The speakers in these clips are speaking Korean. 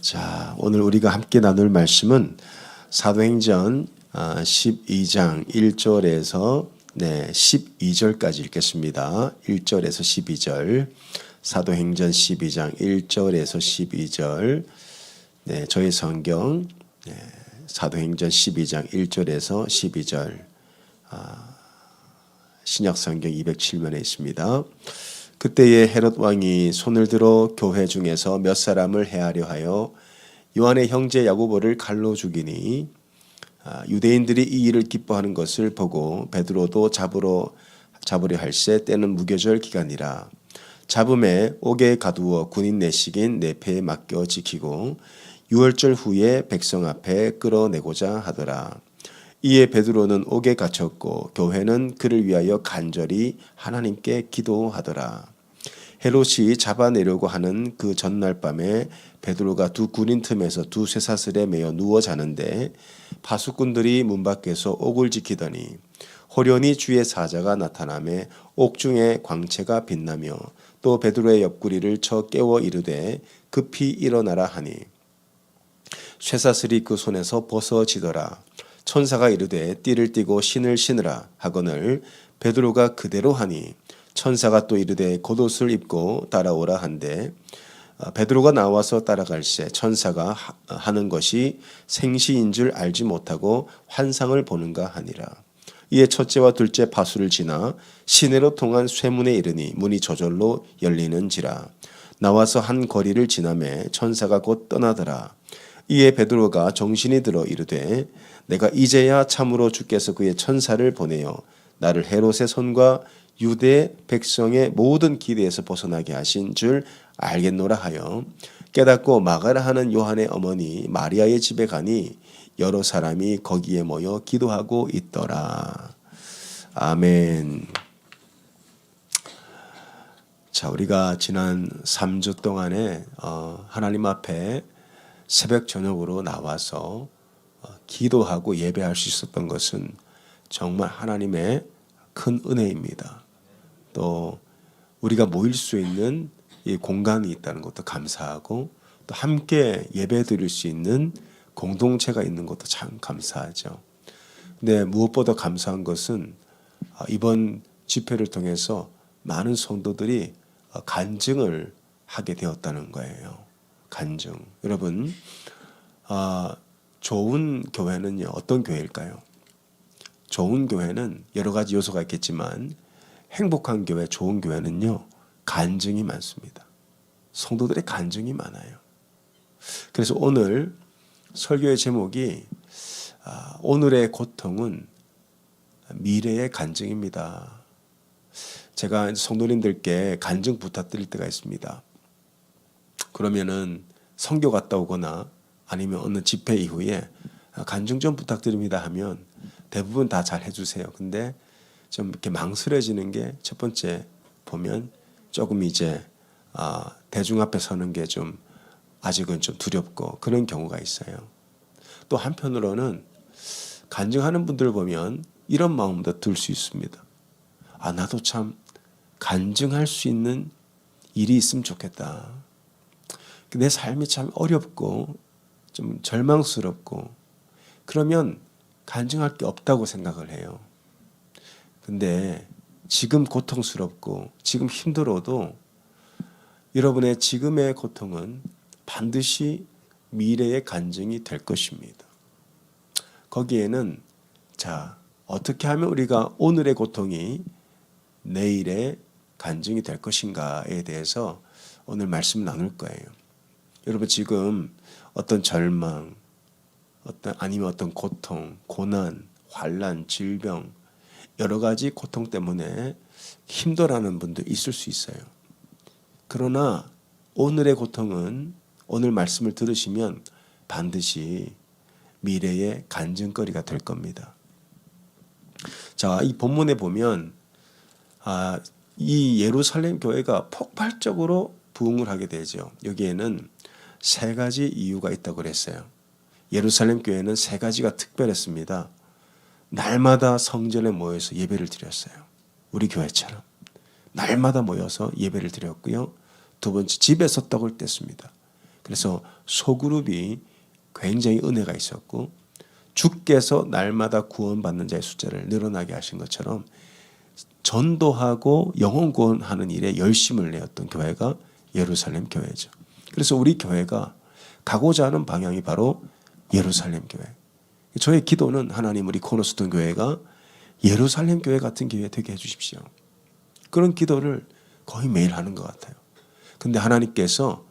자, 오늘 우리가 함께 나눌 말씀은 사도행전 12장 1절에서 12절까지 읽겠습니다. 1절에서 12절. 사도행전 12장 1절에서 12절. 저희 성경 사도행전 12장 1절에서 12절. 신약 성경 207면에 있습니다. 그때에 헤롯 왕이 손을 들어 교회 중에서 몇 사람을 해하려 하여 요한의 형제 야고보를 칼로 죽이니 유대인들이 이 일을 기뻐하는 것을 보고 베드로도 잡으려 할세 때는 무교절 기간이라. 잡음에 옥에 가두어 군인 내식인 내패에 맡겨 지키고 유월절 후에 백성 앞에 끌어내고자 하더라. 이에 베드로는 옥에 갇혔고 교회는 그를 위하여 간절히 하나님께 기도하더라. 헤롯이 잡아내려고 하는 그 전날 밤에 베드로가 두 군인 틈에서 두 쇠사슬에 매어 누워 자는데 파수꾼들이 문 밖에서 옥을 지키더니 호련히 주의 사자가 나타나매 옥중에 광채가 빛나며 또 베드로의 옆구리를 쳐 깨워 이르되 급히 일어나라 하니 쇠사슬이 그 손에서 벗어지더라. 천사가 이르되 띠를 띠고 신을 신으라 하거늘 베드로가 그대로 하니 천사가 또 이르되 겉옷을 입고 따라오라 한데 베드로가 나와서 따라갈새 천사가 하는 것이 생시인 줄 알지 못하고 환상을 보는가 하니라. 이에 첫째와 둘째 파수를 지나 시내로 통한 쇠문에 이르니 문이 저절로 열리는지라. 나와서 한 거리를 지나매 천사가 곧 떠나더라. 이에 베드로가 정신이 들어 이르되 내가 이제야 참으로 주께서 그의 천사를 보내어 나를 헤롯의 손과 유대 백성의 모든 기대에서 벗어나게 하신 줄 알겠노라 하여 깨닫고 마가라 하는 요한의 어머니 마리아의 집에 가니 여러 사람이 거기에 모여 기도하고 있더라. 아멘. 자, 우리가 지난 3주 동안에 하나님 앞에 새벽 저녁으로 나와서 기도하고 예배할 수 있었던 것은 정말 하나님의 큰 은혜입니다. 또 우리가 모일 수 있는 이 공간이 있다는 것도 감사하고 또 함께 예배 드릴 수 있는 공동체가 있는 것도 참 감사하죠. 근데 무엇보다 감사한 것은 이번 집회를 통해서 많은 성도들이 간증을 하게 되었다는 거예요. 간증. 여러분, 좋은 교회는요, 어떤 교회일까요? 좋은 교회는 여러 가지 요소가 있겠지만 행복한 교회, 좋은 교회는요, 간증이 많습니다. 성도들의 간증이 많아요. 그래서 오늘 설교의 제목이 오늘의 고통은 미래의 간증입니다. 제가 성도님들께 간증 부탁드릴 때가 있습니다. 그러면은 선교 갔다 오거나 아니면 어느 집회 이후에 간증 좀 부탁드립니다 하면 대부분 다 잘 해주세요. 근데 좀 이렇게 망설여지는 게 첫 번째 보면 조금 이제 대중 앞에 서는 게 좀 아직은 좀 두렵고 그런 경우가 있어요. 또 한편으로는 간증하는 분들 보면 이런 마음도 들 수 있습니다. 나도 참 간증할 수 있는 일이 있으면 좋겠다. 내 삶이 참 어렵고 좀 절망스럽고 그러면 간증할 게 없다고 생각을 해요. 근데 지금 고통스럽고 지금 힘들어도 여러분의 지금의 고통은 반드시 미래의 간증이 될 것입니다. 거기에는 어떻게 하면 우리가 오늘의 고통이 내일의 간증이 될 것인가에 대해서 오늘 말씀 나눌 거예요. 여러분 지금 어떤 절망, 아니면 어떤 고통, 고난, 환난, 질병 여러 가지 고통 때문에 힘들어하는 분도 있을 수 있어요. 그러나 오늘의 고통은 오늘 말씀을 들으시면 반드시 미래의 간증거리가 될 겁니다. 자, 이 본문에 보면 이 예루살렘 교회가 폭발적으로 부흥을 하게 되죠. 여기에는 세 가지 이유가 있다고 그랬어요. 예루살렘 교회는 세 가지가 특별했습니다. 날마다 성전에 모여서 예배를 드렸어요. 우리 교회처럼. 날마다 모여서 예배를 드렸고요. 두 번째, 집에서 떡을 뗐습니다. 그래서 소그룹이 굉장히 은혜가 있었고 주께서 날마다 구원받는 자의 숫자를 늘어나게 하신 것처럼 전도하고 영혼 구원하는 일에 열심을 내었던 교회가 예루살렘 교회죠. 그래서 우리 교회가 가고자 하는 방향이 바로 예루살렘 교회. 저의 기도는 하나님 우리 코너스톤 교회가 예루살렘 교회 같은 교회 되게 해주십시오. 그런 기도를 거의 매일 하는 것 같아요. 근데 하나님께서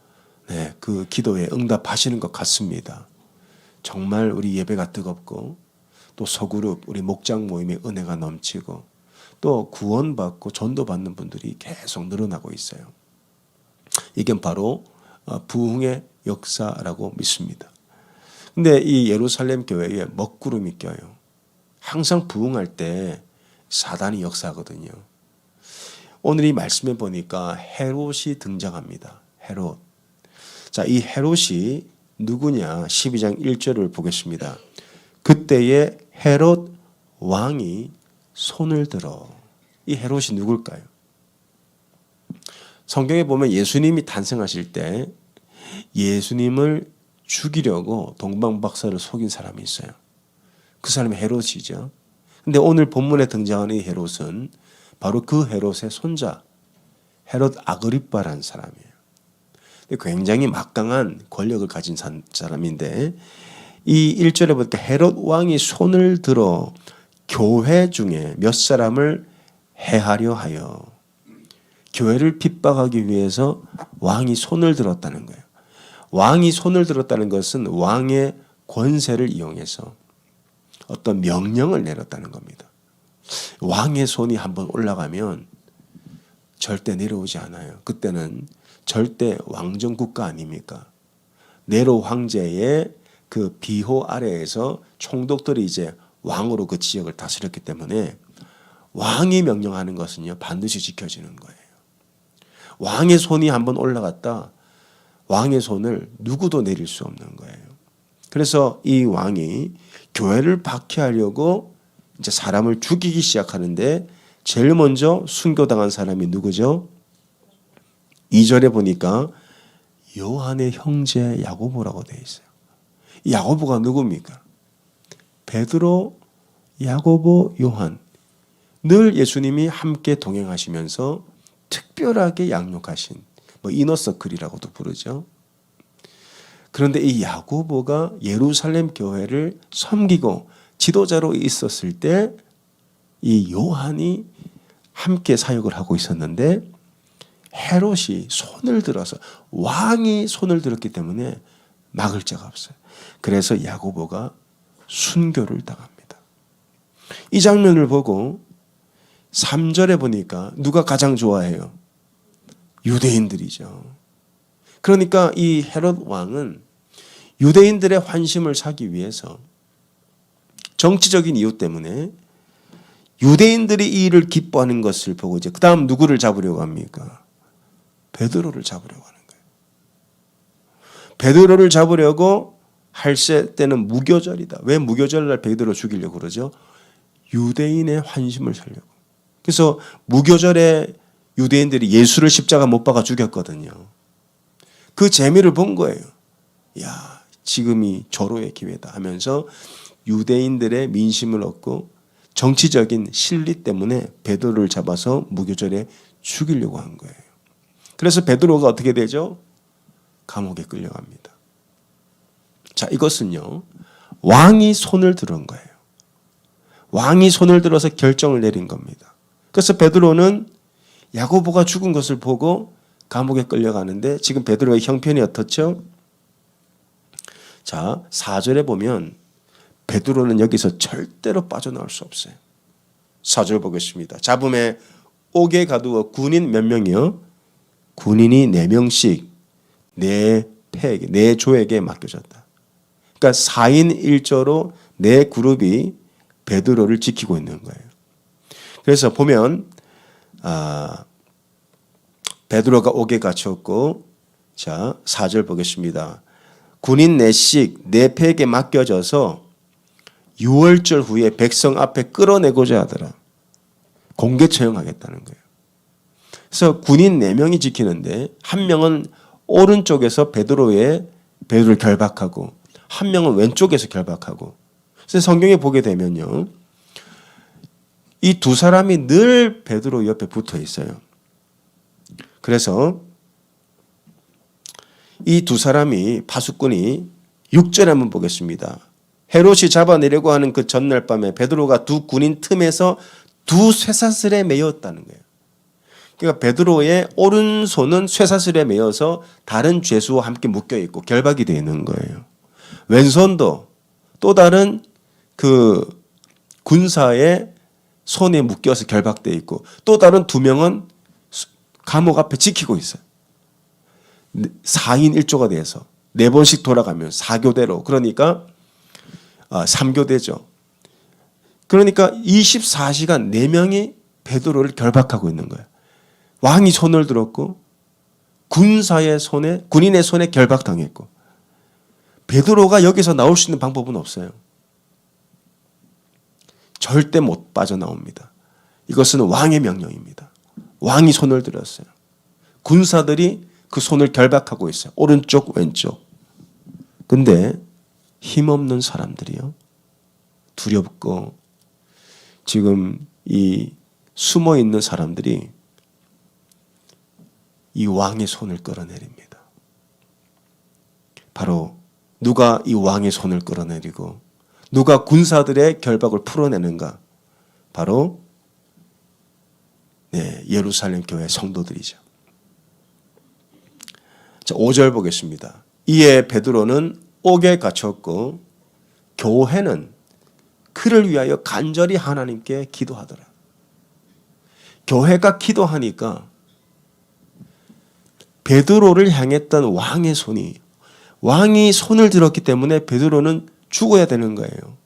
그 기도에 응답하시는 것 같습니다. 정말 우리 예배가 뜨겁고 또 소그룹 우리 목장 모임의 은혜가 넘치고 또 구원받고 전도받는 분들이 계속 늘어나고 있어요. 이게 바로 부흥의 역사라고 믿습니다. 근데 이 예루살렘 교회에 먹구름이 껴요. 항상 부흥할 때 사단이 역사하거든요. 오늘 이 말씀에 보니까 헤롯이 등장합니다. 헤롯. 자, 이 헤롯이 누구냐? 12장 1절을 보겠습니다. 그때에 헤롯 왕이 손을 들어. 이 헤롯이 누굴까요? 성경에 보면 예수님이 탄생하실 때 예수님을 죽이려고 동방박사를 속인 사람이 있어요. 그 사람이 헤롯이죠. 근데 오늘 본문에 등장하는 이 헤롯은 바로 그 헤롯의 손자 헤롯 아그리빠라는 사람이에요. 굉장히 막강한 권력을 가진 사람인데 이 1절에 보니까 헤롯 왕이 손을 들어 교회 중에 몇 사람을 해하려 하여 교회를 핍박하기 위해서 왕이 손을 들었다는 거예요. 왕이 손을 들었다는 것은 왕의 권세를 이용해서 어떤 명령을 내렸다는 겁니다. 왕의 손이 한번 올라가면 절대 내려오지 않아요. 그때는 절대 왕정 국가 아닙니까? 네로 황제의 그 비호 아래에서 총독들이 이제 왕으로 그 지역을 다스렸기 때문에 왕이 명령하는 것은요 반드시 지켜지는 거예요. 왕의 손이 한번 올라갔다 왕의 손을 누구도 내릴 수 없는 거예요. 그래서 이 왕이 교회를 박해하려고 이제 사람을 죽이기 시작하는데 제일 먼저 순교당한 사람이 누구죠? 2절에 보니까 요한의 형제 야고보라고 되어 있어요. 이 야고보가 누굽니까? 베드로, 야고보, 요한. 늘 예수님이 함께 동행하시면서 특별하게 양육하신 이너서클이라고도 부르죠. 그런데 이 야고보가 예루살렘 교회를 섬기고 지도자로 있었을 때 이 요한이 함께 사역을 하고 있었는데 헤롯이 손을 들어서 왕이 손을 들었기 때문에 막을 자가 없어요. 그래서 야고보가 순교를 당합니다. 이 장면을 보고 3절에 보니까 누가 가장 좋아해요? 유대인들이죠. 그러니까 이 헤롯 왕은 유대인들의 환심을 사기 위해서 정치적인 이유 때문에 유대인들이 이 일을 기뻐하는 것을 보고 이제 그 다음 누구를 잡으려고 합니까? 베드로를 잡으려고 하는 거예요. 베드로를 잡으려고 할 때는 무교절이다. 왜 무교절날 베드로 죽이려고 그러죠? 유대인의 환심을 살려고. 그래서 무교절에 유대인들이 예수를 십자가 못 박아 죽였거든요. 그 재미를 본 거예요. 야, 지금이 절호의 기회다 하면서 유대인들의 민심을 얻고 정치적인 실리 때문에 베드로를 잡아서 무교절에 죽이려고 한 거예요. 그래서 베드로가 어떻게 되죠? 감옥에 끌려갑니다. 자, 이것은요. 왕이 손을 들은 거예요. 왕이 손을 들어서 결정을 내린 겁니다. 그래서 베드로는 야고보가 죽은 것을 보고 감옥에 끌려가는데 지금 베드로의 형편이 어떻죠? 자, 4절에 보면 베드로는 여기서 절대로 빠져나올 수 없어요. 4절 보겠습니다. 잡음에 옥에 가두어 군인 몇 명이요? 군인이 4명씩 네 조에게 맡겨졌다. 그러니까 4인 1조로 4그룹이 베드로를 지키고 있는 거예요. 그래서 보면 베드로가 옥에 갇혔고 자 4절 보겠습니다. 군인 4씩 4패에게 맡겨져서 6월절 후에 백성 앞에 끌어내고자 하더라. 공개 처형하겠다는 거예요. 그래서 군인 4명이 지키는데 한 명은 오른쪽에서 베드로를 결박하고 한 명은 왼쪽에서 결박하고. 그래서 성경에 보게 되면요, 이 두 사람이 늘 베드로 옆에 붙어 있어요. 그래서 이 두 사람이 파수꾼이 6절에 한번 보겠습니다. 헤롯이 잡아내려고 하는 그 전날 밤에 베드로가 두 군인 틈에서 두 쇠사슬에 매였다는 거예요. 그러니까 베드로의 오른손은 쇠사슬에 매여서 다른 죄수와 함께 묶여 있고 결박이 되어 있는 거예요. 왼손도 또 다른 그 군사의 손에 묶여서 결박되어 있고 또 다른 두 명은 감옥 앞에 지키고 있어요. 4인 1조가 돼서 4번씩 돌아가면 4교대로, 그러니까 3교대죠. 그러니까 24시간 4명이 베드로를 결박하고 있는 거예요. 왕이 손을 들었고 군인의 손에 결박당했고, 베드로가 여기서 나올 수 있는 방법은 없어요. 절대 못 빠져나옵니다. 이것은 왕의 명령입니다. 왕이 손을 들었어요. 군사들이 그 손을 결박하고 있어요. 오른쪽 왼쪽. 근데 힘없는 사람들이요, 두렵고 지금 이 숨어 있는 사람들이 이 왕의 손을 끌어내립니다. 바로 누가 이 왕의 손을 끌어내리고 누가 군사들의 결박을 풀어내는가? 바로 예루살렘 교회 성도들이죠. 자, 5절 보겠습니다. 이에 베드로는 옥에 갇혔고 교회는 그를 위하여 간절히 하나님께 기도하더라. 교회가 기도하니까 베드로를 향했던 왕이 손을 들었기 때문에 베드로는 죽어야 되는 거예요.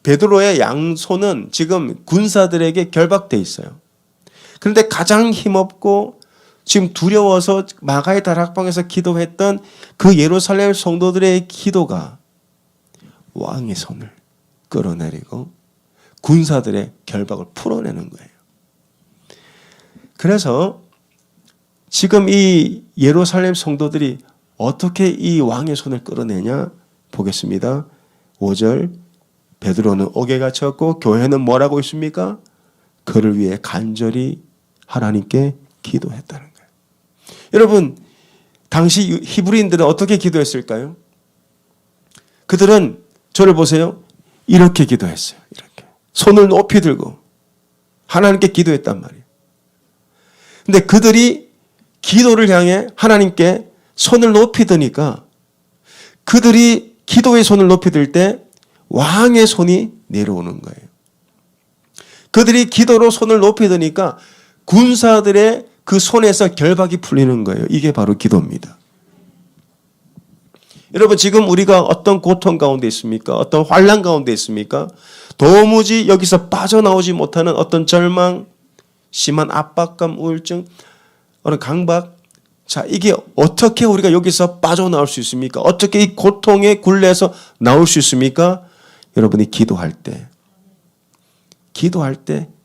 베드로의 양손은 지금 군사들에게 결박돼 있어요. 그런데 가장 힘없고 지금 두려워서 마가의 다락방에서 기도했던 그 예루살렘 성도들의 기도가 왕의 손을 끌어내리고 군사들의 결박을 풀어내는 거예요. 그래서 지금 이 예루살렘 성도들이 어떻게 이 왕의 손을 끌어내냐 보겠습니다. 5절, 베드로는 옥에 갇혔고 교회는 뭐라고 있습니까? 그를 위해 간절히 하나님께 기도했다는 거예요. 여러분, 당시 히브리인들은 어떻게 기도했을까요? 그들은 저를 보세요. 이렇게 기도했어요. 이렇게 손을 높이 들고 하나님께 기도했단 말이에요. 근데 그들이 기도를 향해 하나님께 손을 높이 드니까, 그들이 기도의 손을 높이 들 때 왕의 손이 내려오는 거예요. 그들이 기도로 손을 높이 드니까 군사들의 그 손에서 결박이 풀리는 거예요. 이게 바로 기도입니다. 여러분, 지금 우리가 어떤 고통 가운데 있습니까? 어떤 환난 가운데 있습니까? 도무지 여기서 빠져나오지 못하는 어떤 절망, 심한 압박감, 우울증, 어느 강박. 자, 이게 어떻게 우리가 여기서 빠져나올 수 있습니까? 어떻게 이 고통의 굴레에서 나올 수 있습니까? 여러분이 기도할 때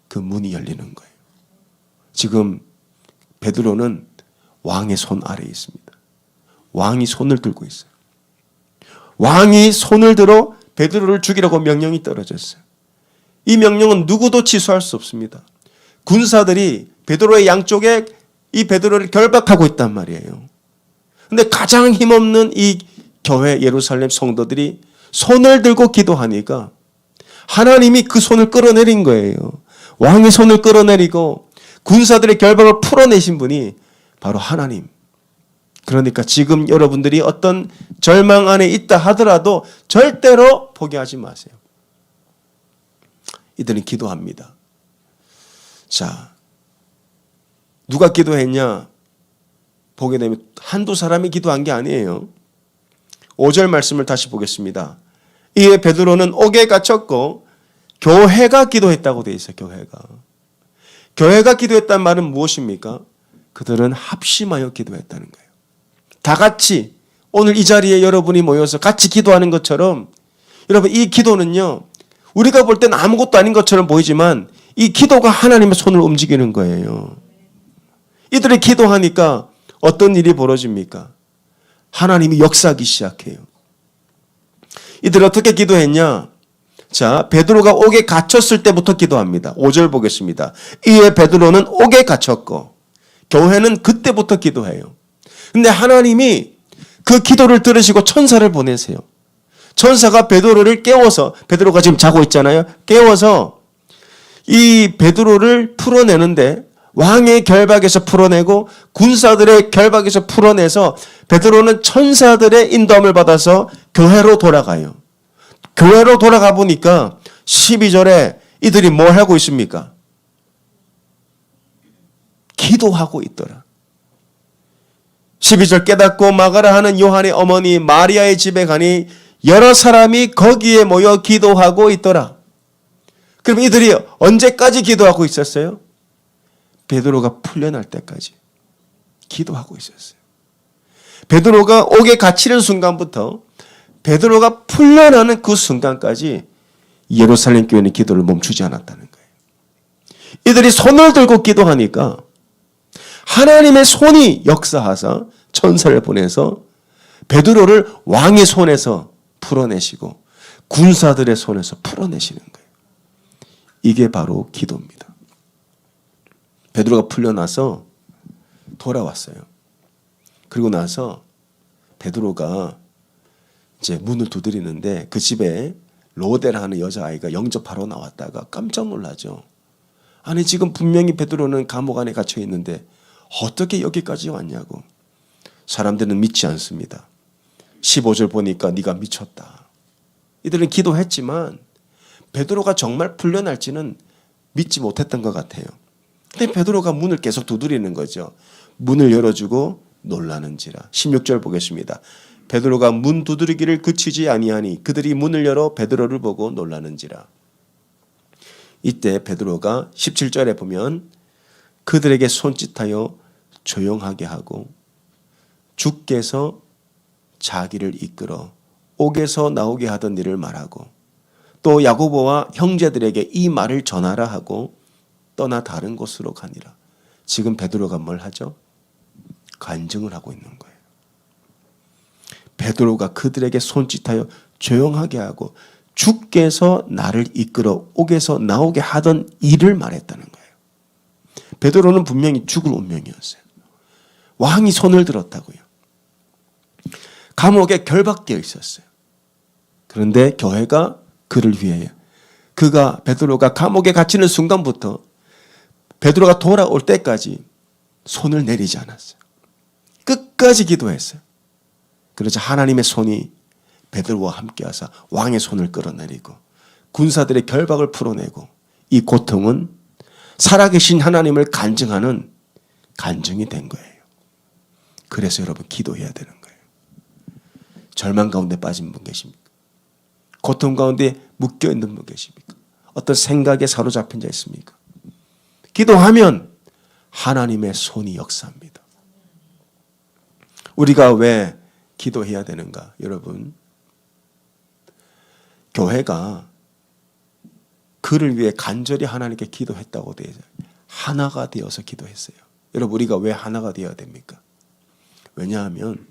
그 문이 열리는 거예요. 지금 베드로는 왕의 손 아래에 있습니다. 왕이 손을 들고 있어요. 왕이 손을 들어 베드로를 죽이라고 명령이 떨어졌어요. 이 명령은 누구도 취소할 수 없습니다. 군사들이 베드로의 양쪽에 이 베드로를 결박하고 있단 말이에요. 그런데 가장 힘없는 이 교회 예루살렘 성도들이 손을 들고 기도하니까 하나님이 그 손을 끌어내린 거예요. 왕의 손을 끌어내리고 군사들의 결박을 풀어내신 분이 바로 하나님. 그러니까 지금 여러분들이 어떤 절망 안에 있다 하더라도 절대로 포기하지 마세요. 이들은 기도합니다. 자, 누가 기도했냐? 보게 되면 한두 사람이 기도한 게 아니에요. 5절 말씀을 다시 보겠습니다. 이에 베드로는 옥에 갇혔고 교회가 기도했다고 되어 있어요. 교회가 기도했다는 말은 무엇입니까? 그들은 합심하여 기도했다는 거예요. 다 같이 오늘 이 자리에 여러분이 모여서 같이 기도하는 것처럼, 여러분, 이 기도는요, 우리가 볼 때는 아무것도 아닌 것처럼 보이지만 이 기도가 하나님의 손을 움직이는 거예요. 이들이 기도하니까 어떤 일이 벌어집니까? 하나님이 역사하기 시작해요. 이들 어떻게 기도했냐? 자, 베드로가 옥에 갇혔을 때부터 기도합니다. 5절 보겠습니다. 이에 베드로는 옥에 갇혔고 교회는 그때부터 기도해요. 근데 하나님이 그 기도를 들으시고 천사를 보내세요. 천사가 베드로를 깨워서, 베드로가 지금 자고 있잖아요. 깨워서 이 베드로를 풀어내는데 왕의 결박에서 풀어내고 군사들의 결박에서 풀어내서 베드로는 천사들의 인도함을 받아서 교회로 돌아가요. 교회로 돌아가 보니까 12절에 이들이 뭘 하고 있습니까? 기도하고 있더라. 12절 깨닫고 마가라 하는 요한의 어머니 마리아의 집에 가니 여러 사람이 거기에 모여 기도하고 있더라. 그럼 이들이 언제까지 기도하고 있었어요? 베드로가 풀려날 때까지 기도하고 있었어요. 베드로가 옥에 갇히는 순간부터 베드로가 풀려나는 그 순간까지 예루살렘 교회는 기도를 멈추지 않았다는 거예요. 이들이 손을 들고 기도하니까 하나님의 손이 역사하사 천사를 보내서 베드로를 왕의 손에서 풀어내시고 군사들의 손에서 풀어내시는 거예요. 이게 바로 기도입니다. 베드로가 풀려나서 돌아왔어요. 그리고 나서 베드로가 이제 문을 두드리는데 그 집에 로데라는 여자아이가 영접하러 나왔다가 깜짝 놀라죠. 아니 지금 분명히 베드로는 감옥 안에 갇혀 있는데 어떻게 여기까지 왔냐고. 사람들은 믿지 않습니다. 15절 보니까 네가 미쳤다. 이들은 기도했지만 베드로가 정말 풀려날지는 믿지 못했던 것 같아요. 근데 베드로가 문을 계속 두드리는 거죠. 문을 열어주고 놀라는지라. 16절 보겠습니다. 베드로가 문 두드리기를 그치지 아니하니 그들이 문을 열어 베드로를 보고 놀라는지라. 이때 베드로가 17절에 보면 그들에게 손짓하여 조용하게 하고 주께서 자기를 이끌어 옥에서 나오게 하던 일을 말하고 또 야고보와 형제들에게 이 말을 전하라 하고 떠나 다른 곳으로 가니라. 지금 베드로가 뭘 하죠? 간증을 하고 있는 거예요. 베드로가 그들에게 손짓하여 조용하게 하고 주께서 나를 이끌어 옥에서 나오게 하던 일을 말했다는 거예요. 베드로는 분명히 죽을 운명이었어요. 왕이 손을 들었다고요. 감옥에 결박되어 있었어요. 그런데 교회가 그를 위해 베드로가 감옥에 갇히는 순간부터 베드로가 돌아올 때까지 손을 내리지 않았어요. 끝까지 기도했어요. 그러자 하나님의 손이 베드로와 함께하사 왕의 손을 끌어내리고 군사들의 결박을 풀어내고 이 고통은 살아계신 하나님을 간증하는 간증이 된 거예요. 그래서 여러분 기도해야 되는 거예요. 절망 가운데 빠진 분 계십니까? 고통 가운데 묶여있는 분 계십니까? 어떤 생각에 사로잡힌 자 있습니까? 기도하면 하나님의 손이 역사합니다. 우리가 왜 기도해야 되는가? 여러분, 교회가 그를 위해 간절히 하나님께 기도했다고 되어 있어요. 하나가 되어서 기도했어요. 여러분, 우리가 왜 하나가 되어야 됩니까? 왜냐하면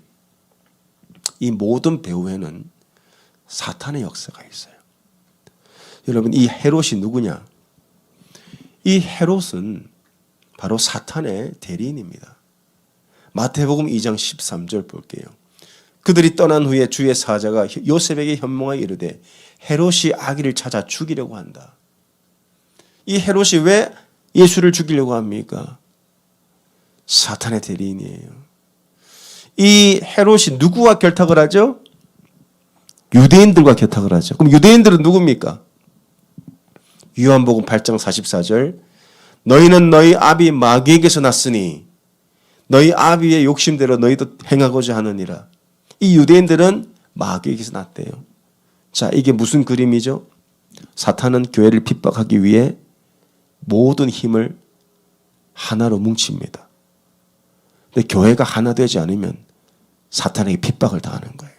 이 모든 배후에는 사탄의 역사가 있어요. 여러분, 이 헤롯이 누구냐? 이 헤롯은 바로 사탄의 대리인입니다. 마태복음 2장 13절 볼게요. 그들이 떠난 후에 주의 사자가 요셉에게 현몽하여 이르되 헤롯이 아기를 찾아 죽이려고 한다. 이 헤롯이 왜 예수를 죽이려고 합니까? 사탄의 대리인이에요. 이 헤롯이 누구와 결탁을 하죠? 유대인들과 결탁을 하죠. 그럼 유대인들은 누굽니까? 요한복음 8장 44절 너희는 너희 아비 마귀에게서 났으니 너희 아비의 욕심대로 너희도 행하고자 하느니라. 이 유대인들은 마귀에게서 났대요. 자, 이게 무슨 그림이죠? 사탄은 교회를 핍박하기 위해 모든 힘을 하나로 뭉칩니다. 근데 교회가 하나 되지 않으면 사탄에게 핍박을 당하는 거예요.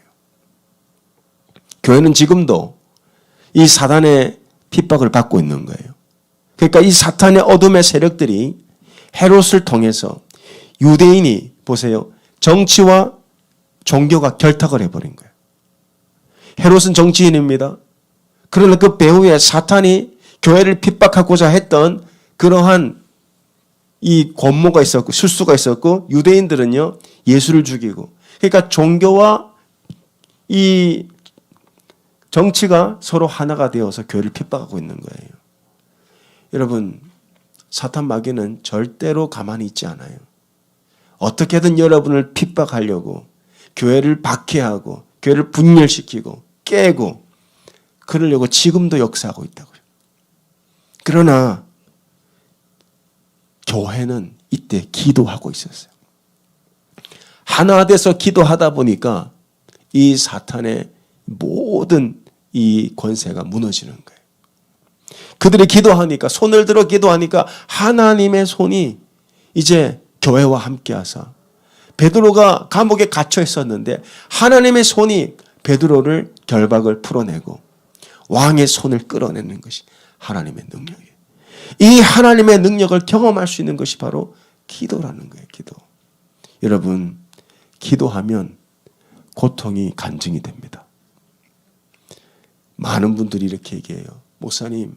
교회는 지금도 이 사탄의 핍박을 받고 있는 거예요. 그러니까 이 사탄의 어둠의 세력들이 헤롯을 통해서 유대인이 보세요. 정치와 종교가 결탁을 해버린 거예요. 헤롯은 정치인입니다. 그러나 그 배후에 사탄이 교회를 핍박하고자 했던 그러한 이 권모가 있었고 술수가 있었고, 유대인들은요 예수를 죽이고, 그러니까 종교와 이 정치가 서로 하나가 되어서 교회를 핍박하고 있는 거예요. 여러분, 사탄 마귀는 절대로 가만히 있지 않아요. 어떻게든 여러분을 핍박하려고, 교회를 박해하고, 교회를 분열시키고 깨고 그러려고 지금도 역사하고 있다고요. 그러나 교회는 이때 기도하고 있었어요. 하나 돼서 기도하다 보니까 이 사탄의 모든 이 권세가 무너지는 거예요. 그들이 기도하니까, 손을 들어 기도하니까 하나님의 손이 이제 교회와 함께 하사, 베드로가 감옥에 갇혀 있었는데 하나님의 손이 베드로를 결박을 풀어내고 왕의 손을 끌어내는 것이 하나님의 능력이에요. 이 하나님의 능력을 경험할 수 있는 것이 바로 기도라는 거예요. 기도. 여러분, 기도하면 고통이 간증이 됩니다. 많은 분들이 이렇게 얘기해요. 목사님,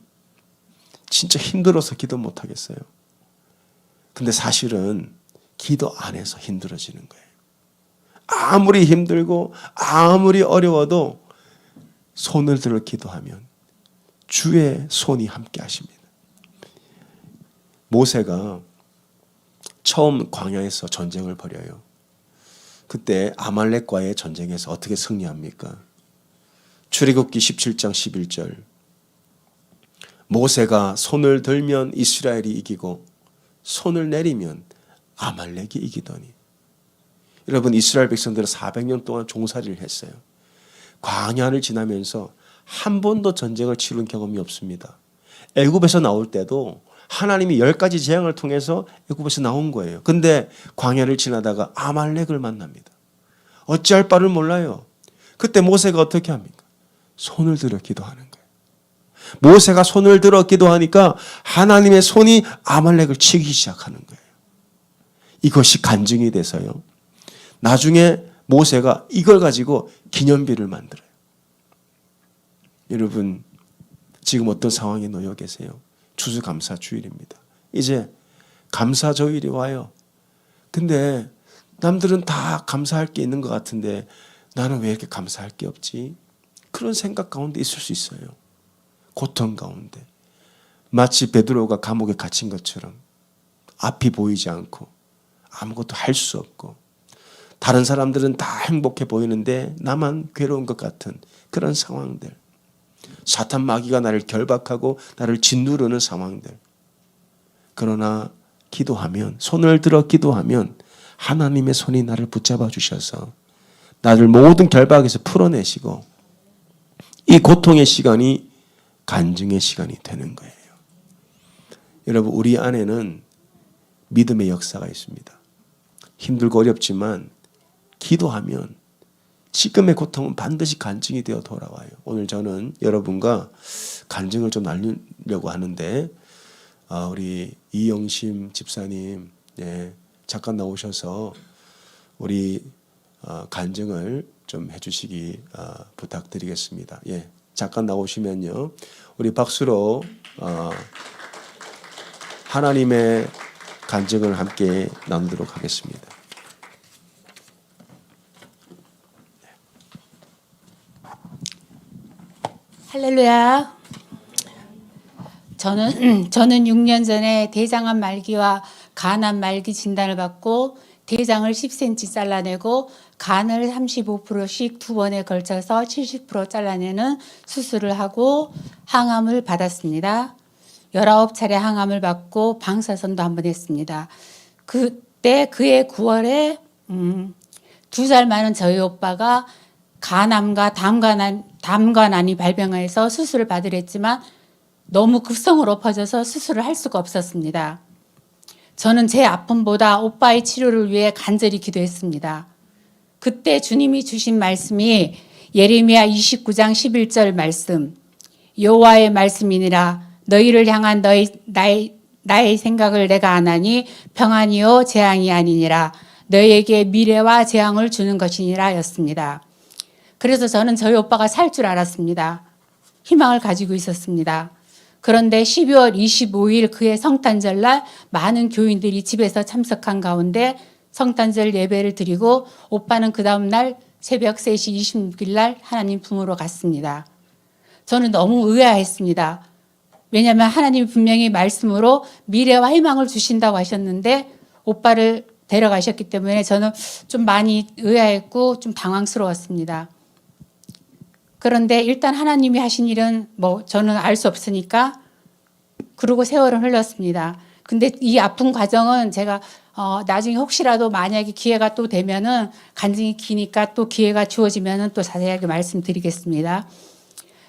진짜 힘들어서 기도 못 하겠어요. 근데 사실은 기도 안에서 힘들어지는 거예요. 아무리 힘들고 아무리 어려워도 손을 들어 기도하면 주의 손이 함께 하십니다. 모세가 처음 광야에서 전쟁을 벌여요. 그때 아말렉과의 전쟁에서 어떻게 승리합니까? 출애굽기 17장 11절. 모세가 손을 들면 이스라엘이 이기고 손을 내리면 아말렉이 이기더니. 여러분, 이스라엘 백성들은 400년 동안 종살이를 했어요. 광야를 지나면서 한 번도 전쟁을 치른 경험이 없습니다. 애굽에서 나올 때도 하나님이 10가지 재앙을 통해서 애굽에서 나온 거예요. 근데 광야를 지나다가 아말렉을 만납니다. 어찌할 바를 몰라요. 그때 모세가 어떻게 합니까? 손을 들어 기도하는 거예요. 모세가 손을 들어 기도하니까 하나님의 손이 아말렉을 치기 시작하는 거예요. 이것이 간증이 돼서요, 나중에 모세가 이걸 가지고 기념비를 만들어요. 여러분, 지금 어떤 상황에 놓여 계세요? 추수감사주일입니다. 이제 감사절이 와요. 근데 남들은 다 감사할 게 있는 것 같은데 나는 왜 이렇게 감사할 게 없지? 그런 생각 가운데 있을 수 있어요. 고통 가운데. 마치 베드로가 감옥에 갇힌 것처럼 앞이 보이지 않고 아무것도 할 수 없고, 다른 사람들은 다 행복해 보이는데 나만 괴로운 것 같은 그런 상황들. 사탄 마귀가 나를 결박하고 나를 짓누르는 상황들. 그러나 기도하면, 손을 들어 기도하면 하나님의 손이 나를 붙잡아 주셔서 나를 모든 결박에서 풀어내시고 이 고통의 시간이 간증의 시간이 되는 거예요. 여러분, 우리 안에는 믿음의 역사가 있습니다. 힘들고 어렵지만 기도하면 지금의 고통은 반드시 간증이 되어 돌아와요. 오늘 저는 여러분과 간증을 좀 나누려고 하는데, 우리 이영심 집사님, 잠깐 나오셔서 우리 간증을 좀 해주시기 부탁드리겠습니다. 잠깐 나오시면요, 우리 박수로 하나님의 간증을 함께 나누도록 하겠습니다. 할렐루야. 저는 6년 전에 대장암 말기와 간암 말기 진단을 받고 대장을 10cm 잘라내고 간을 35%씩 2번에 걸쳐서 70% 잘라내는 수술을 하고 항암을 받았습니다. 19차례 항암을 받고 방사선도 한번 했습니다. 그때 그해 9월에 2살 많은 저희 오빠가 간암과 담관암이 발병해서 수술을 받으랬지만 너무 급성으로 퍼져서 수술을 할 수가 없었습니다. 저는 제 아픔보다 오빠의 치료를 위해 간절히 기도했습니다. 그때 주님이 주신 말씀이 예레미야 29장 11절 말씀, 여호와의 말씀이니라 너희를 향한 나의 생각을 내가 안 하니 평안이요 재앙이 아니니라. 너에게 미래와 재앙을 주는 것이니라 였습니다. 그래서 저는 저희 오빠가 살 줄 알았습니다. 희망을 가지고 있었습니다. 그런데 12월 25일 그의 성탄절날 많은 교인들이 집에서 참석한 가운데 성탄절 예배를 드리고 오빠는 그 다음날 새벽 3시 26일 날 하나님 품으로 갔습니다. 저는 너무 의아했습니다. 왜냐하면 하나님이 분명히 말씀으로 미래와 희망을 주신다고 하셨는데 오빠를 데려가셨기 때문에 저는 좀 많이 의아했고 좀 당황스러웠습니다. 그런데 일단 하나님이 하신 일은 뭐 저는 알 수 없으니까 그러고 세월은 흘렀습니다. 근데 이 아픈 과정은 제가 나중에 혹시라도 만약에 기회가 또 되면은 간증이 기니까 또 기회가 주어지면은 또 자세하게 말씀드리겠습니다.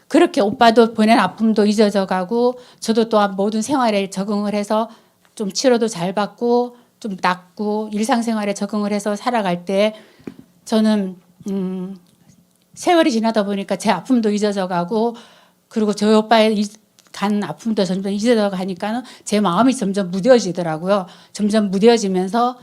그렇게 오빠도 보낸 아픔도 잊어져 가고 저도 또한 모든 생활에 적응을 해서 좀 치료도 잘 받고 좀 낫고 일상생활에 적응을 해서 살아갈 때 저는 세월이 지나다 보니까 제 아픔도 잊어져 가고 그리고 저희 오빠의 간 아픔도 점점 잊어져 가니까는 제 마음이 점점 무뎌지더라고요. 점점 무뎌지면서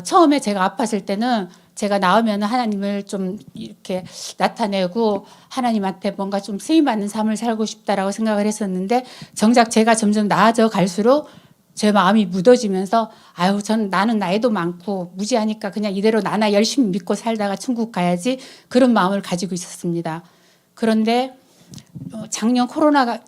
처음에 제가 아팠을 때는 제가 나오면 하나님을 좀 이렇게 나타내고 하나님한테 뭔가 좀 쓰임받는 삶을 살고 싶다라고 생각을 했었는데 정작 제가 점점 나아져 갈수록 제 마음이 묻어지면서 아유 나는 나이도 많고 무지하니까 그냥 이대로 나나 열심히 믿고 살다가 천국 가야지 그런 마음을 가지고 있었습니다. 그런데 재작년 코로나가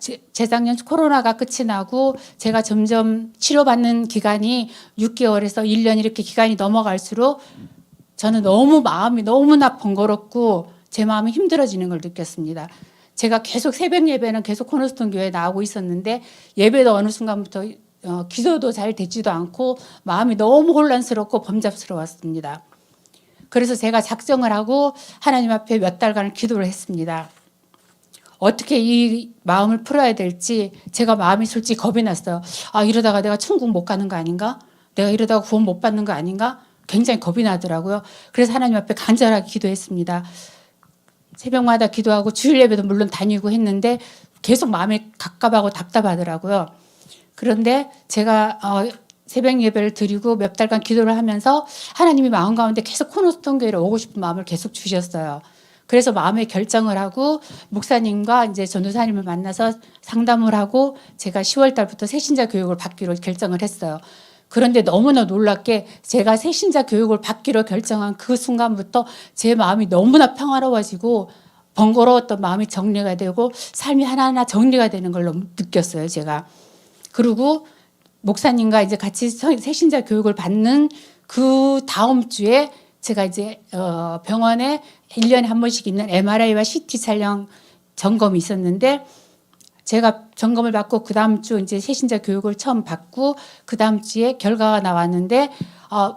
끝이 나고 제가 점점 치료받는 기간이 6개월에서 1년 이렇게 기간이 넘어갈수록 저는 마음이 너무나 번거롭고 제 마음이 힘들어지는 걸 느꼈습니다. 제가 계속 새벽 예배는 계속 코너스톤 교회에 나오고 있었는데 예배도 어느 순간부터 기도도 잘 되지도 않고 마음이 너무 혼란스럽고 범잡스러웠습니다. 그래서 제가 작정을 하고 하나님 앞에 몇 달간 기도를 했습니다. 어떻게 이 마음을 풀어야 될지 제가 마음이 솔직히 겁이 났어요. 아 이러다가 내가 천국 못 가는 거 아닌가? 내가 이러다가 구원 못 받는 거 아닌가? 굉장히 겁이 나더라고요. 그래서 하나님 앞에 간절하게 기도했습니다. 새벽마다 기도하고 주일 예배도 물론 다니고 했는데 계속 마음이 갑갑하고 답답하더라고요. 그런데 제가 새벽 예배를 드리고 몇 달간 기도를 하면서 하나님이 마음 가운데 계속 코너스톤 교회로 오고 싶은 마음을 계속 주셨어요. 그래서 마음의 결정을 하고 목사님과 이제 전도사님을 만나서 상담을 하고 제가 10월 달부터 새신자 교육을 받기로 결정을 했어요. 그런데 너무나 놀랍게 제가 새신자 교육을 받기로 결정한 그 순간부터 제 마음이 너무나 평화로워지고 번거로웠던 마음이 정리가 되고 삶이 하나하나 정리가 되는 걸 느꼈어요, 제가. 그리고 목사님과 이제 같이 새신자 교육을 받는 그 다음 주에 제가 이제 병원에 1년에 한 번씩 있는 MRI와 CT 촬영 점검이 있었는데 제가 점검을 받고 그 다음 주 이제 새신자 교육을 처음 받고 그 다음 주에 결과가 나왔는데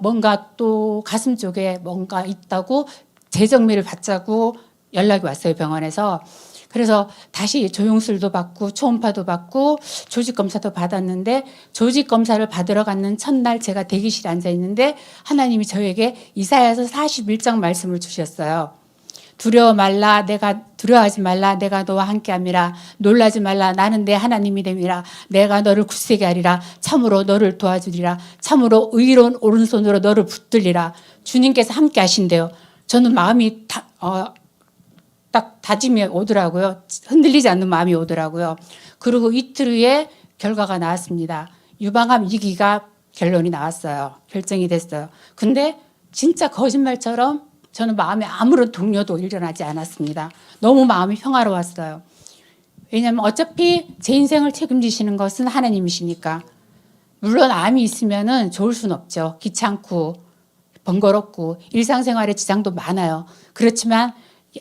뭔가 또 가슴 쪽에 뭔가 있다고 재정밀을 받자고 연락이 왔어요, 병원에서. 그래서 다시 조영술도 받고 초음파도 받고 조직 검사도 받았는데 조직 검사를 받으러 가는 첫날 제가 대기실에 앉아 있는데 하나님이 저에게 이사야서 41장 말씀을 주셨어요. 두려워하지 말라 내가 너와 함께함이라. 놀라지 말라 나는 내 하나님이 됨이라. 내가 너를 굳세게 하리라. 참으로 너를 도와주리라. 참으로 의로운 오른손으로 너를 붙들리라. 주님께서 함께 하신대요. 저는 마음이 딱 다짐이 오더라고요. 흔들리지 않는 마음이 오더라고요. 그리고 이틀 후에 결과가 나왔습니다. 유방암 2기가 결론이 나왔어요. 결정이 됐어요. 근데 진짜 거짓말처럼 저는 마음에 아무런 동요도 일어나지 않았습니다. 너무 마음이 평화로웠어요. 왜냐하면 어차피 제 인생을 책임지시는 것은 하나님이시니까. 물론 암이 있으면 좋을 수는 없죠. 귀찮고 번거롭고 일상생활에 지장도 많아요. 그렇지만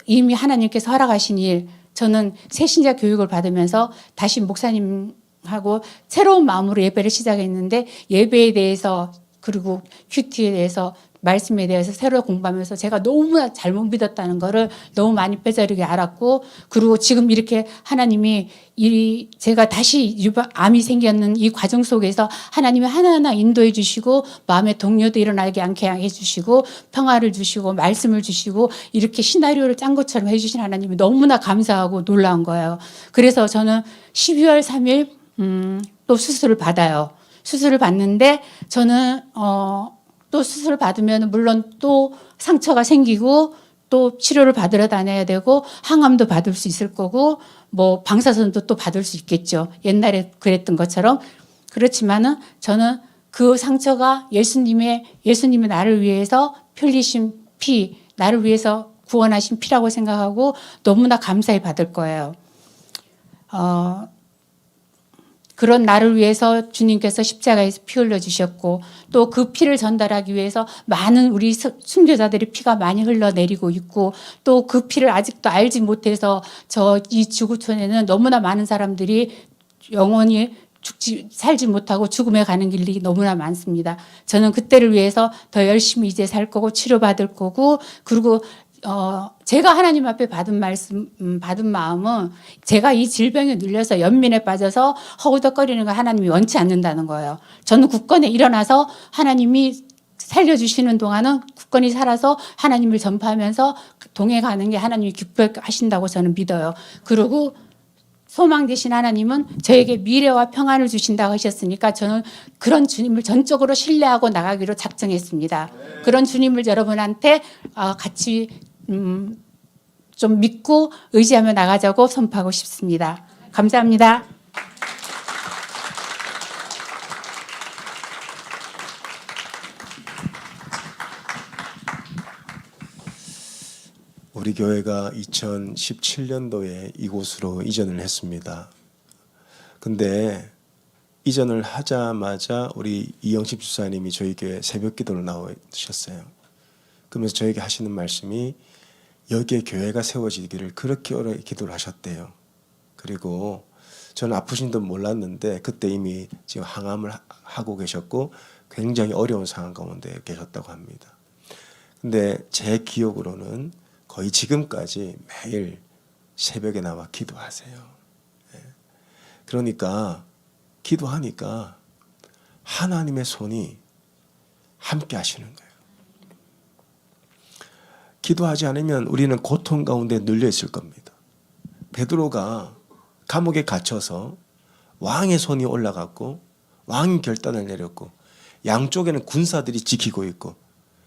이미 하나님께서 허락하신 일, 저는 새신자 교육을 받으면서 다시 목사님하고 새로운 마음으로 예배를 시작했는데 예배에 대해서 그리고 큐티에 대해서 말씀에 대해서 새로 공부하면서 제가 너무나 잘못 믿었다는 거를 너무 많이 뼈저리게 알았고 그리고 지금 이렇게 하나님이 제가 다시 암이 생겼는 이 과정 속에서 하나님이 하나하나 인도해 주시고 마음의 동요도 일어나게 않게 해주시고 평화를 주시고 말씀을 주시고 이렇게 시나리오를 짠 것처럼 해주신 하나님이 너무나 감사하고 놀라운 거예요. 그래서 저는 12월 3일 또 수술을 받아요. 수술을 받는데 저는 또 수술을 받으면 물론 또 상처가 생기고 또 치료를 받으러 다녀야 되고 항암도 받을 수 있을 거고 뭐 방사선도 또 받을 수 있겠죠. 옛날에 그랬던 것처럼. 그렇지만은 저는 그 상처가 예수님이 나를 위해서 흘리신 피, 나를 위해서 구원하신 피라고 생각하고 너무나 감사히 받을 거예요. 그런 나를 위해서 주님께서 십자가에서 피 흘려주셨고 또 그 피를 전달하기 위해서 많은 우리 순교자들의 피가 많이 흘러내리고 있고 또 그 피를 아직도 알지 못해서 이 지구촌에는 너무나 많은 사람들이 영원히 살지 못하고 죽음에 가는 길이 너무나 많습니다. 저는 그때를 위해서 더 열심히 이제 살 거고 치료받을 거고 그리고 제가 하나님 앞에 받은 마음은 제가 이 질병에 눌려서 연민에 빠져서 허우덕거리는 거 하나님이 원치 않는다는 거예요. 저는 굳건히 일어나서 하나님이 살려주시는 동안은 굳건히 살아서 하나님을 전파하면서 동행하는 게 하나님이 기뻐하신다고 저는 믿어요. 그리고 소망 되신 하나님은 저에게 미래와 평안을 주신다고 하셨으니까 저는 그런 주님을 전적으로 신뢰하고 나가기로 작정했습니다. 그런 주님을 여러분한테 같이 좀 믿고 의지하며 나가자고 선포하고 싶습니다. 감사합니다. 우리 교회가 2017년도에 이곳으로 이전을 했습니다. 근데 이전을 하자마자 우리 이영식 주사님이 저희 교회 새벽 기도를 나오셨어요. 그러면서 저에게 하시는 말씀이 여기에 교회가 세워지기를 그렇게 오래 기도를 하셨대요. 그리고 저는 아프신 줄 몰랐는데 그때 이미 지금 항암을 하고 계셨고 굉장히 어려운 상황 가운데 계셨다고 합니다. 근데 제 기억으로는 거의 지금까지 매일 새벽에 나와 기도하세요. 그러니까 기도하니까 하나님의 손이 함께 하시는 거예요. 기도하지 않으면 우리는 고통 가운데 눌려 있을 겁니다. 베드로가 감옥에 갇혀서 왕의 손이 올라갔고 왕이 결단을 내렸고 양쪽에는 군사들이 지키고 있고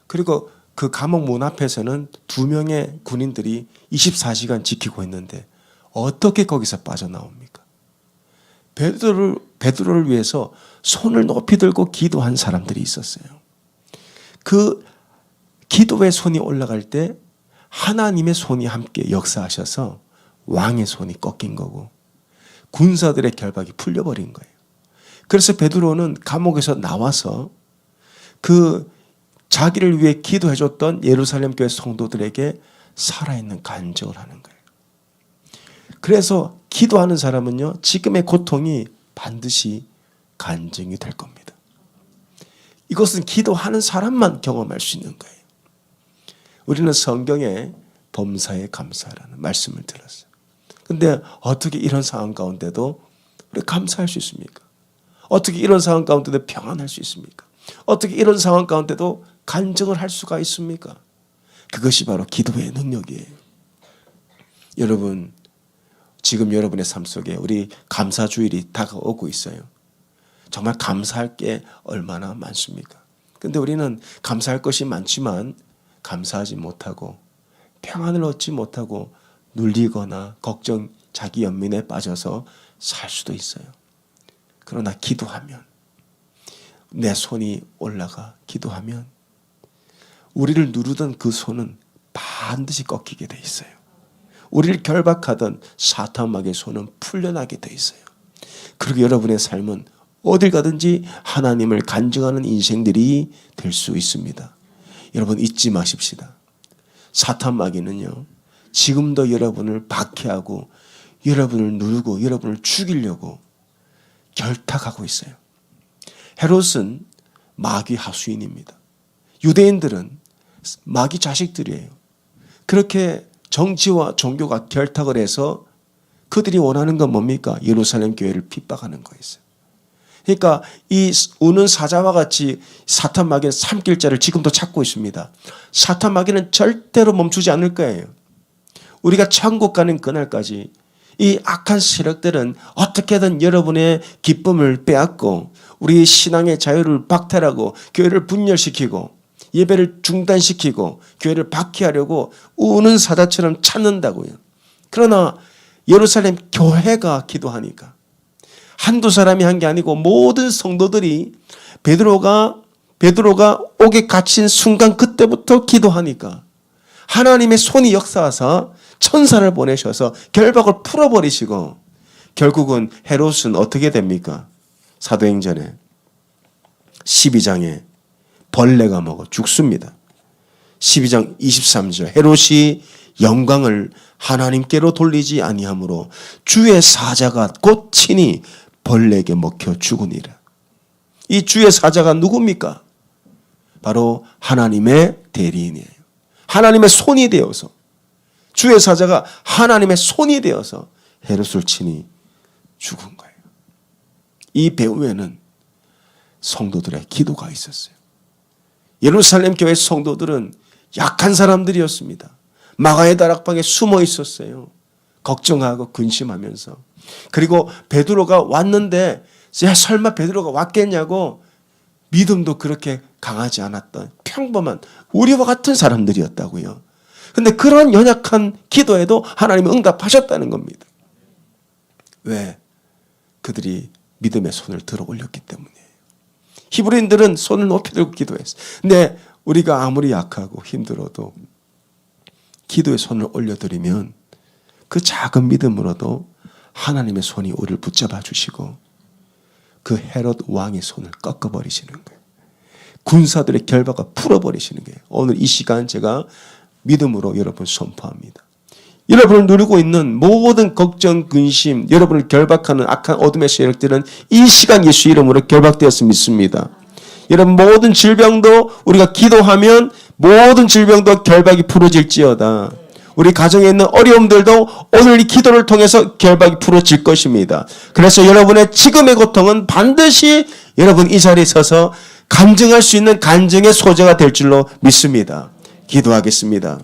그리고 그 감옥 문 앞에서는 2명의 군인들이 24시간 지키고 있는데 어떻게 거기서 빠져나옵니까? 베드로를 위해서 손을 높이 들고 기도한 사람들이 있었어요. 그 기도의 손이 올라갈 때 하나님의 손이 함께 역사하셔서 왕의 손이 꺾인 거고 군사들의 결박이 풀려버린 거예요. 그래서 베드로는 감옥에서 나와서 그 자기를 위해 기도해줬던 예루살렘 교회 성도들에게 살아있는 간증을 하는 거예요. 그래서 기도하는 사람은요, 지금의 고통이 반드시 간증이 될 겁니다. 이것은 기도하는 사람만 경험할 수 있는 거예요. 우리는 성경에 범사에 감사라는 말씀을 들었어요. 근데 어떻게 이런 상황 가운데도 우리 감사할 수 있습니까? 어떻게 이런 상황 가운데도 평안할 수 있습니까? 어떻게 이런 상황 가운데도 간증을 할 수가 있습니까? 그것이 바로 기도의 능력이에요. 여러분, 지금 여러분의 삶 속에 우리 감사주일이 다가오고 있어요. 정말 감사할 게 얼마나 많습니까? 근데 우리는 감사할 것이 많지만 감사하지 못하고 평안을 얻지 못하고 눌리거나 걱정, 자기 연민에 빠져서 살 수도 있어요. 그러나 기도하면 내 손이 올라가 기도하면 우리를 누르던 그 손은 반드시 꺾이게 돼 있어요. 우리를 결박하던 사탄마귀의 손은 풀려나게 돼 있어요. 그리고 여러분의 삶은 어딜 가든지 하나님을 간증하는 인생들이 될 수 있습니다. 여러분 잊지 마십시다. 사탄마귀는요, 지금도 여러분을 박해하고 여러분을 누르고 여러분을 죽이려고 결탁하고 있어요. 헤롯은 마귀 하수인입니다. 유대인들은 마귀 자식들이에요. 그렇게 정치와 종교가 결탁을 해서 그들이 원하는 건 뭡니까? 예루살렘 교회를 핍박하는 거였어요. 그러니까 이 우는 사자와 같이 사탄 마귀는 삼킬 자를 지금도 찾고 있습니다. 사탄 마귀는 절대로 멈추지 않을 거예요. 우리가 천국 가는 그날까지 이 악한 세력들은 어떻게든 여러분의 기쁨을 빼앗고 우리 신앙의 자유를 박탈하고 교회를 분열시키고 예배를 중단시키고 교회를 박해하려고 우는 사자처럼 찾는다고요. 그러나 예루살렘 교회가 기도하니까 한두 사람이 한 게 아니고 모든 성도들이 베드로가 옥에 갇힌 순간 그때부터 기도하니까 하나님의 손이 역사하사 천사를 보내셔서 결박을 풀어버리시고 결국은 헤롯은 어떻게 됩니까? 사도행전에 12장에 벌레가 먹어 죽습니다. 12장 23절 헤롯이 영광을 하나님께로 돌리지 아니하므로 주의 사자가 곧 친히 벌레에게 먹혀 죽으니라. 이 주의 사자가 누굽니까? 바로 하나님의 대리인이에요. 하나님의 손이 되어서 주의 사자가 하나님의 손이 되어서 헤롯을 친히 죽은 거예요. 이 배후에는 성도들의 기도가 있었어요. 예루살렘 교회 성도들은 약한 사람들이었습니다. 마가의 다락방에 숨어 있었어요. 걱정하고 근심하면서. 그리고 베드로가 왔는데 야, 설마 베드로가 왔겠냐고 믿음도 그렇게 강하지 않았던 평범한 우리와 같은 사람들이었다고요. 그런데 그런 연약한 기도에도 하나님이 응답하셨다는 겁니다. 왜? 그들이 믿음의 손을 들어 올렸기 때문이에요. 히브리인들은 손을 높이 들고 기도했어요. 근데 우리가 아무리 약하고 힘들어도 기도의 손을 올려드리면 그 작은 믿음으로도 하나님의 손이 우리를 붙잡아 주시고 그 헤롯 왕의 손을 꺾어버리시는 거예요. 군사들의 결박을 풀어버리시는 거예요. 오늘 이 시간 제가 믿음으로 여러분 선포합니다. 여러분을 누리고 있는 모든 걱정, 근심, 여러분을 결박하는 악한 어둠의 세력들은 이 시간 예수 이름으로 결박되었음을 믿습니다. 여러분 모든 질병도 우리가 기도하면 모든 질병도 결박이 풀어질지어다. 우리 가정에 있는 어려움들도 오늘 이 기도를 통해서 결박이 풀어질 것입니다. 그래서 여러분의 지금의 고통은 반드시 여러분 이 자리에 서서 간증할 수 있는 간증의 소재가 될 줄로 믿습니다. 기도하겠습니다.